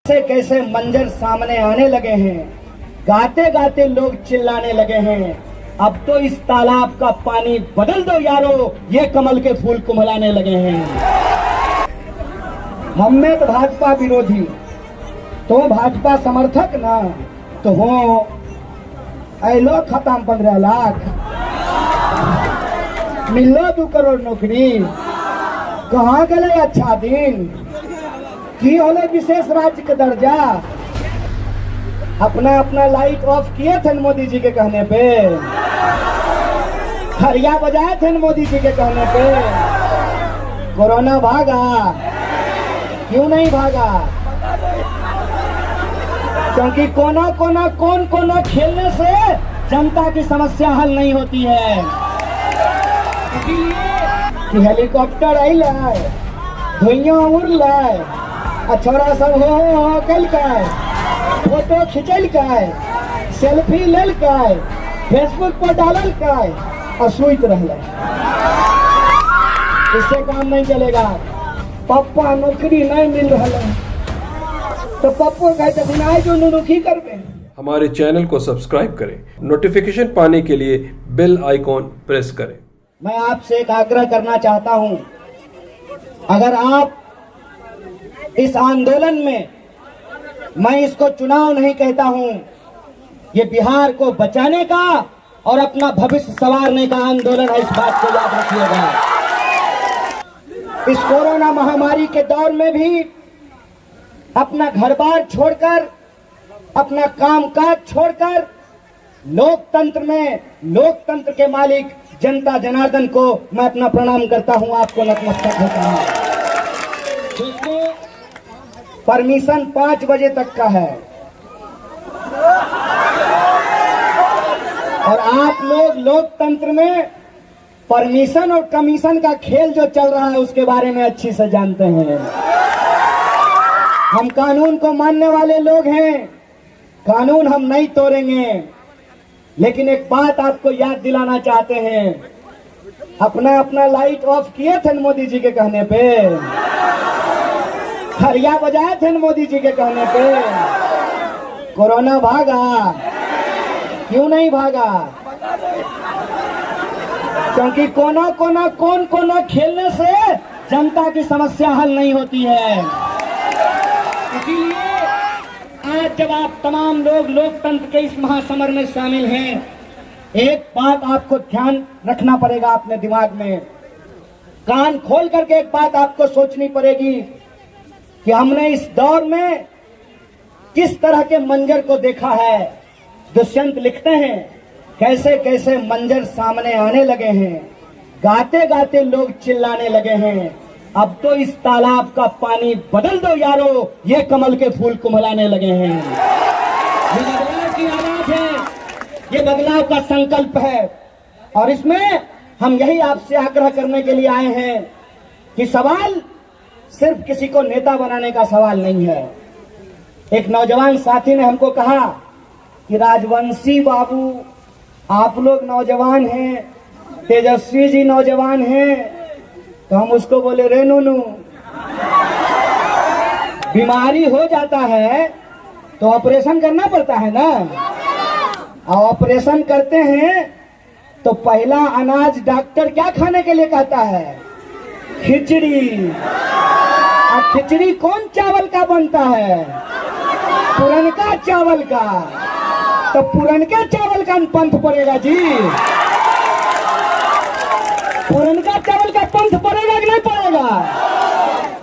कैसे कैसे मंजर सामने आने लगे हैं, गाते गाते लोग चिल्लाने लगे हैं। अब तो इस तालाब का पानी बदल दो यारो, ये कमल के फूल कुम्हलाने लगे हैं। हम में तो भाजपा विरोधी, तो भाजपा समर्थक ना तो हो ऐलो खत्म 15 लाख, मिलो 2 करोड़ नौकरी, कहाँ गए अच्छा दिन की होले विशेष राज्य का दर्जा। अपना अपना लाइट ऑफ किए थे मोदी जी के कहने पे, खरिया बजाए थे मोदी जी के कहने पे। कोरोना भागा, क्यों नहीं भागा? क्योंकि कोना कोना कौन कोना खेलने से जनता की समस्या हल नहीं होती है। इसीलिए हेलीकॉप्टर आई लाए, धुइयां उड़ लाए, छोरा सब हो कल का फोटो खिंचल का, सेल्फी लेल का, फेसबुक पर डालल का और सुइत रहल। इससे काम नहीं चलेगा। पप्पा नौकरी नहीं मिल रहा है तो पप्पो कहते बिना जो नुनुखी करबे। हमारे चैनल को सब्सक्राइब करें, नोटिफिकेशन पाने के लिए बेल आइकॉन प्रेस करें। मैं आपसे एक आग्रह करना चाहता हूं, अगर आप इस आंदोलन में, मैं इसको चुनाव नहीं कहता हूं, ये बिहार को बचाने का और अपना भविष्य संवारने का आंदोलन है, इस बात को याद रखिएगा। इस कोरोना महामारी के दौर में भी अपना घर बार छोड़कर, अपना कामकाज छोड़कर लोकतंत्र में, लोकतंत्र के मालिक जनता जनार्दन को मैं अपना प्रणाम करता हूं, आपको नतमस्तक होता हूं। परमिशन 5 बजे तक का है और आप लोग लोकतंत्र में परमिशन और कमीशन का खेल जो चल रहा है उसके बारे में अच्छी से जानते हैं। हम कानून को मानने वाले लोग हैं, कानून हम नहीं तोड़ेंगे। लेकिन एक बात आपको याद दिलाना चाहते हैं, अपना अपना लाइट ऑफ किए थे मोदी जी के कहने पे, खरिया बजाए थे मोदी जी के कहने पे। कोरोना भागा, क्यों नहीं भागा? क्योंकि कोना कोना कौन कोना खेलने से जनता की समस्या हल नहीं होती है। इसीलिए आज जब आप तमाम लोग लोकतंत्र के इस महासमर में शामिल हैं, एक बात आपको ध्यान रखना पड़ेगा अपने दिमाग में, कान खोल करके एक बात आपको सोचनी पड़ेगी कि हमने इस दौर में किस तरह के मंजर को देखा है। दुष्यंत लिखते हैं, कैसे कैसे मंजर सामने आने लगे हैं, गाते गाते लोग चिल्लाने लगे हैं। अब तो इस तालाब का पानी बदल दो यारो, ये कमल के फूल कुम्हलाने लगे हैं। ये बदलाव की आवाज है, ये बदलाव का संकल्प है। और इसमें हम यही आपसे आग्रह करने के लिए आए हैं कि सवाल सिर्फ किसी को नेता बनाने का सवाल नहीं है। एक नौजवान साथी ने हमको कहा कि राजवंशी बाबू आप लोग नौजवान हैं, तेजस्वी जी नौजवान हैं, तो हम उसको बोले रे नूनू, बीमारी हो जाता है तो ऑपरेशन करना पड़ता है ना, और ऑपरेशन करते हैं तो पहला अनाज डॉक्टर क्या खाने के लिए कहता है? खिचड़ी। और खिचड़ी कौन चावल का बनता है? पुरनका चावल का। तो पुरनके चावल का पंथ पड़ेगा जी, पुरनका चावल का पंथ पड़ेगा कि नहीं पड़ेगा?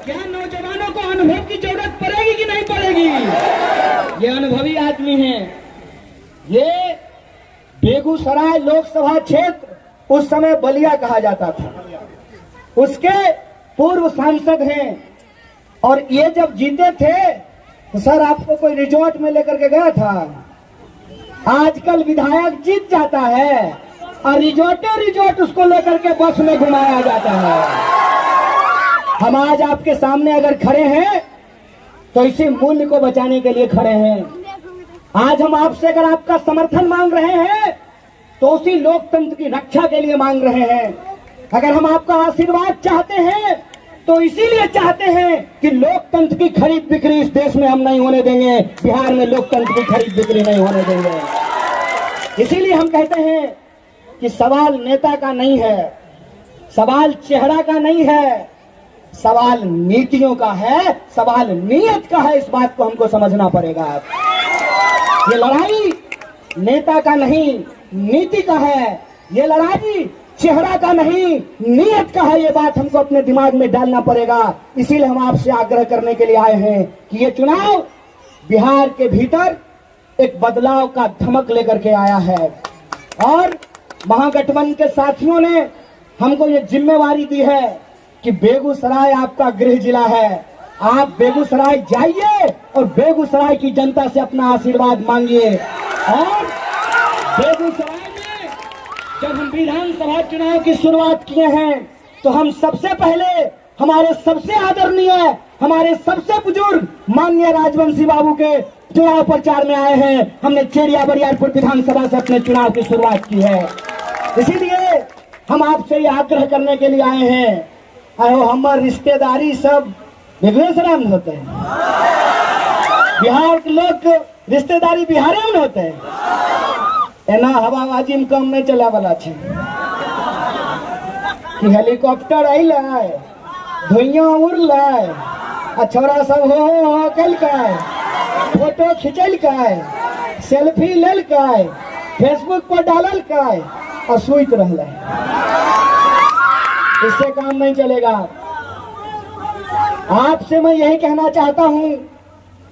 क्या नौजवानों को अनुभव की जरूरत पड़ेगी कि नहीं पड़ेगी? ये अनुभवी आदमी हैं। ये बेगूसराय लोकसभा क्षेत्र उस समय बलिया कहा जाता था, उसके पूर्व सांसद हैं। और ये जब जीते थे तो सर आपको कोई रिजॉर्ट में लेकर के गया था? आजकल विधायक जीत जाता है और रिजॉर्ट उसको लेकर के बस में घुमाया जाता है। हम आज आपके सामने अगर खड़े हैं तो इसी मूल्य को बचाने के लिए खड़े हैं। आज हम आपसे अगर आपका समर्थन मांग रहे हैं तो उसी लोकतंत्र की रक्षा के लिए मांग रहे हैं। अगर हम आपका आशीर्वाद चाहते हैं तो इसीलिए चाहते हैं कि लोकतंत्र की खरीद बिक्री इस देश में हम नहीं होने देंगे, बिहार में लोकतंत्र की खरीद बिक्री नहीं होने देंगे। इसीलिए हम कहते हैं कि सवाल नेता का नहीं है, सवाल चेहरा का नहीं है, सवाल नीतियों का है, सवाल नीयत का है। इस बात को हमको समझना पड़ेगा। ये लड़ाई नेता का नहीं, नीति का है। ये लड़ाई चेहरा का नहीं, नीयत का है। ये बात हमको अपने दिमाग में डालना पड़ेगा। इसीलिए हम आपसे आग्रह करने के लिए आए हैं कि ये चुनाव बिहार के भीतर एक बदलाव का धमक लेकर के आया है और महागठबंधन के साथियों ने हमको ये जिम्मेवारी दी है कि बेगूसराय आपका गृह जिला है। आप बेगूसराय जाइए और बेगूसराय की जनता से अपना आशीर्वाद मांगिए। और बेगूसराय में जब हम विधानसभा चुनाव की शुरुआत किए हैं तो हम सबसे पहले हमारे सबसे आदरणीय, हमारे सबसे बुजुर्ग माननीय राजवंशी बाबू के चुनाव प्रचार में आए हैं। हमने चेरिया बरियारपुर विधानसभा से अपने चुनाव की शुरुआत की है। इसीलिए हम आपसे ये आग्रह करने के लिए आए हैं। आयो हमारे रिश्तेदारी सब बेगूसराय में होते हैं, बिहार के लोग रिश्तेदारी बिहार में होते हैं। एना हवाबाजी में कम नहीं चला वाला छे कि हेलीकॉप्टर आइल है, धुइयां उड़ल है, आ छोरा सब हो कल का फोटो खिंचल का, सेल्फी लेल का, फेसबुक पर डालल का और सुइत रहल है। इससे काम नहीं चलेगा। आपसे मैं यही कहना चाहता हूं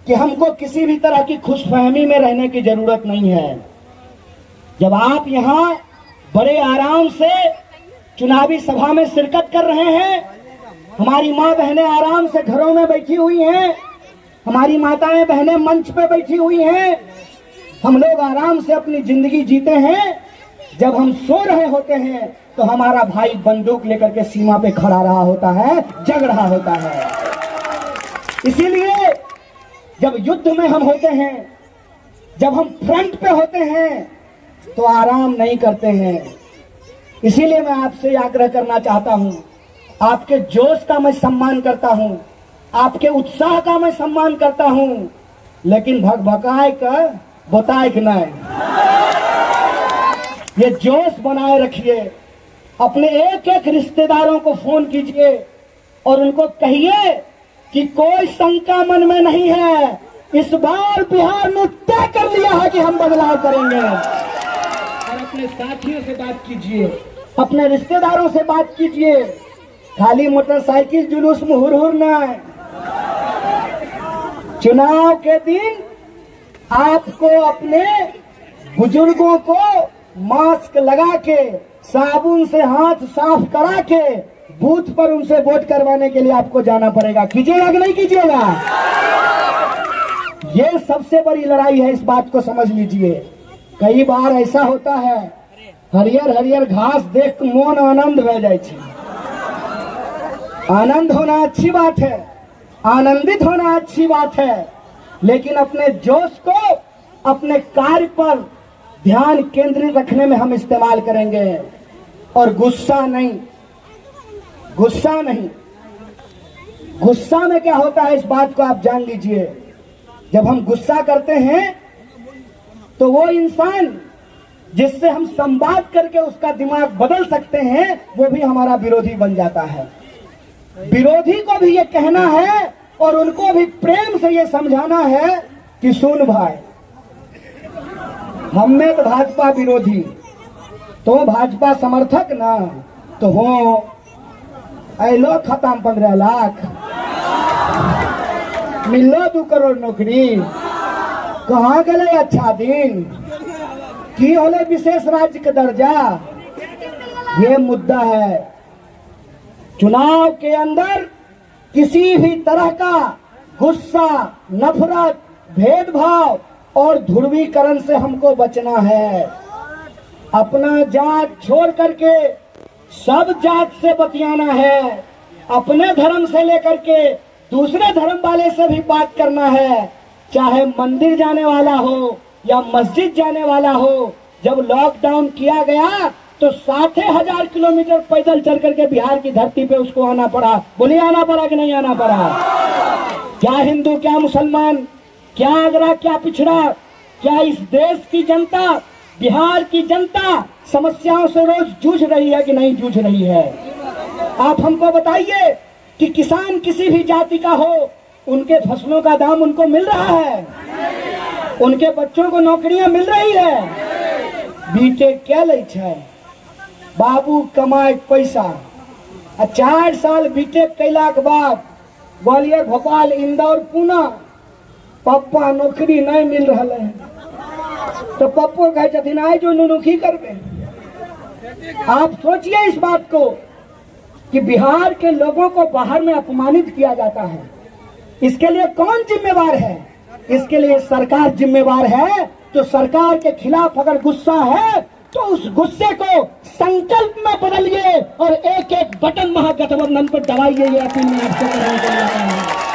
कि हमको किसी भी तरह की खुशफहमी में रहने की जरूरत नहीं है। जब आप यहाँ बड़े आराम से चुनावी सभा में शिरकत कर रहे हैं, हमारी माँ बहनें आराम से घरों में बैठी हुई हैं, हमारी माताएं बहनें मंच पे बैठी हुई हैं, हम लोग आराम से अपनी जिंदगी जीते हैं। जब हम सो रहे होते हैं तो हमारा भाई बंदूक लेकर के सीमा पे खड़ा रहा होता है, जग रहा होता है। इसीलिए जब युद्ध में हम होते हैं, जब हम फ्रंट पे होते हैं तो आराम नहीं करते हैं। इसीलिए मैं आपसे आग्रह करना चाहता हूं, आपके जोश का मैं सम्मान करता हूं, आपके उत्साह का मैं सम्मान करता हूं, लेकिन भगभकाए का बताए कि नहीं, ये जोश बनाए रखिए। अपने एक एक रिश्तेदारों को फोन कीजिए और उनको कहिए कि कोई शंका मन में नहीं है, इस बार बिहार ने तय कर लिया है कि हम बदलाव करेंगे। और अपने साथियों से बात कीजिए, अपने रिश्तेदारों से बात कीजिए। खाली मोटरसाइकिल जुलूस में हुर ना है। चुनाव के दिन आपको अपने बुजुर्गों को मास्क लगा के, साबुन से हाथ साफ करा के बूथ पर उनसे वोट करवाने के लिए आपको जाना पड़ेगा। कीजिएगा कि नहीं कीजिएगा? ये सबसे बड़ी लड़ाई है, इस बात को समझ लीजिए। कई बार ऐसा होता है, हरियर हरियर घास देख के मन आनंद हो जाए। आनंद होना अच्छी बात है, आनंदित होना अच्छी बात है, लेकिन अपने जोश को अपने कार्य पर ध्यान केंद्रित रखने में हम इस्तेमाल करेंगे और गुस्सा नहीं। गुस्सा नहीं, गुस्सा में क्या होता है इस बात को आप जान लीजिए। जब हम गुस्सा करते हैं तो वो इंसान जिससे हम संवाद करके उसका दिमाग बदल सकते हैं, वो भी हमारा विरोधी बन जाता है। विरोधी को भी ये कहना है और उनको भी प्रेम से ये समझाना है कि सुन भाई, हम में तो भाजपा विरोधी, तो भाजपा समर्थक ना तो हो ऐलो खत्म 15 लाख, मिलो 2 करोड़ नौकरी, कहाँ गए अच्छा दिन, की होले विशेष राज्य का दर्जा। ये मुद्दा है। चुनाव के अंदर किसी भी तरह का गुस्सा, नफरत, भेदभाव और ध्रुवीकरण से हमको बचना है। अपना जात छोड़ करके सब जात से बतियाना है। अपने धर्म से लेकर के दूसरे धर्म वाले से भी बात करना है, चाहे मंदिर जाने वाला हो या मस्जिद जाने वाला हो। जब लॉकडाउन किया गया तो 60,000 किलोमीटर पैदल चल करके बिहार की धरती पे उसको आना पड़ा। बोलिए आना पड़ा कि नहीं आना पड़ा? क्या हिंदू, क्या मुसलमान, क्या अगरा, क्या पिछड़ा, क्या इस देश की जनता, बिहार की जनता समस्याओं से रोज जूझ रही है कि नहीं जूझ रही है? आप हमको बताइए कि किसान किसी भी जाति का हो, उनके फसलों का दाम उनको मिल रहा है? उनके बच्चों को नौकरियां मिल रही है? बीटे क्या लै छै? बाबू कमाए पैसा आ 4 साल बीटेक कैला के बाद ग्वालियर, भोपाल, इंदौर, पूना पप्पा नौकरी नहीं मिल रहा है तो पप्पो कहे छथिन आए जो नुनुखी करबे। आप सोचिए इस बात को कि बिहार के लोगों को बाहर में अपमानित किया जाता है। इसके लिए कौन जिम्मेवार है? इसके लिए सरकार जिम्मेवार है। तो सरकार के खिलाफ अगर गुस्सा है तो उस गुस्से को संकल्प में बदलिए और एक एक बटन महागठबंधन पर दबाइए। ये अपील मैं आपसे करना चाहता हूं।